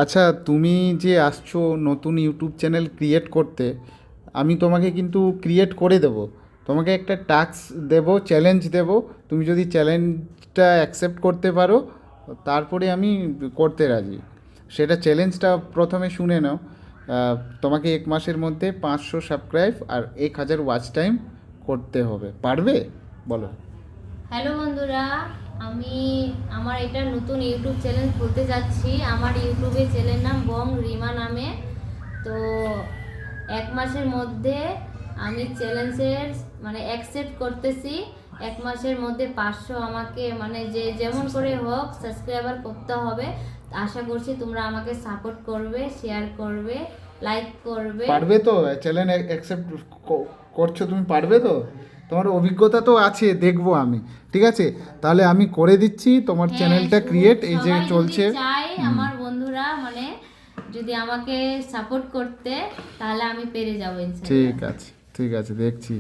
আচ্ছা, তুমি যে আসছো নতুন ইউটিউব চ্যানেল ক্রিয়েট করতে, আমি তোমাকে কিন্তু ক্রিয়েট করে দেবো। তোমাকে একটা টাস্ক দেবো, চ্যালেঞ্জ দেবো। তুমি যদি চ্যালেঞ্জটা অ্যাকসেপ্ট করতে পারো, তারপরে আমি করতে রাজি। সেটা চ্যালেঞ্জটা প্রথমে শুনে নাও। তোমাকে 1 মাসের মধ্যে 500 সাবস্ক্রাইব আর 1000 ওয়াচ টাইম করতে হবে। পারবে? বলো। হ্যালো বন্ধুরা, আমি আমার এটা নতুন ইউটিউব চ্যানেল খুলতে যাচ্ছি। আমার ইউটিউবে চ্যানেল নাম বং রিমা নামে। তো 1 মাসের মধ্যে আমি চ্যালেঞ্জের মানে অ্যাকসেপ্ট করতেছি। 1 মাসের মধ্যে 500 আমাকে মানে যে যেমন করে হোক সাবস্ক্রাইবার করতে হবে। আশা করছি তোমরা আমাকে সাপোর্ট করবে, শেয়ার করবে, লাইক করবে। পারবে তো? চ্যালেঞ্জ অ্যাকসেপ্ট করছো তুমি, পারবে তো? তোমার অভিজ্ঞতা তো আছে, দেখবো আমি। ঠিক আছে, তাহলে আমি করে দিচ্ছি তোমার হ্যাঁ, চ্যানেলটা ক্রিয়েট, এই যে সবাই যদি চলছে। চায় হুম। আমার বন্ধুরা মানে যদি আমাকে সাপোর্ট করতে, তাহলে আমি পেরে যাবো ইনশাল্লাহ। ঠিক আছে, ঠিক আছে, দেখছি।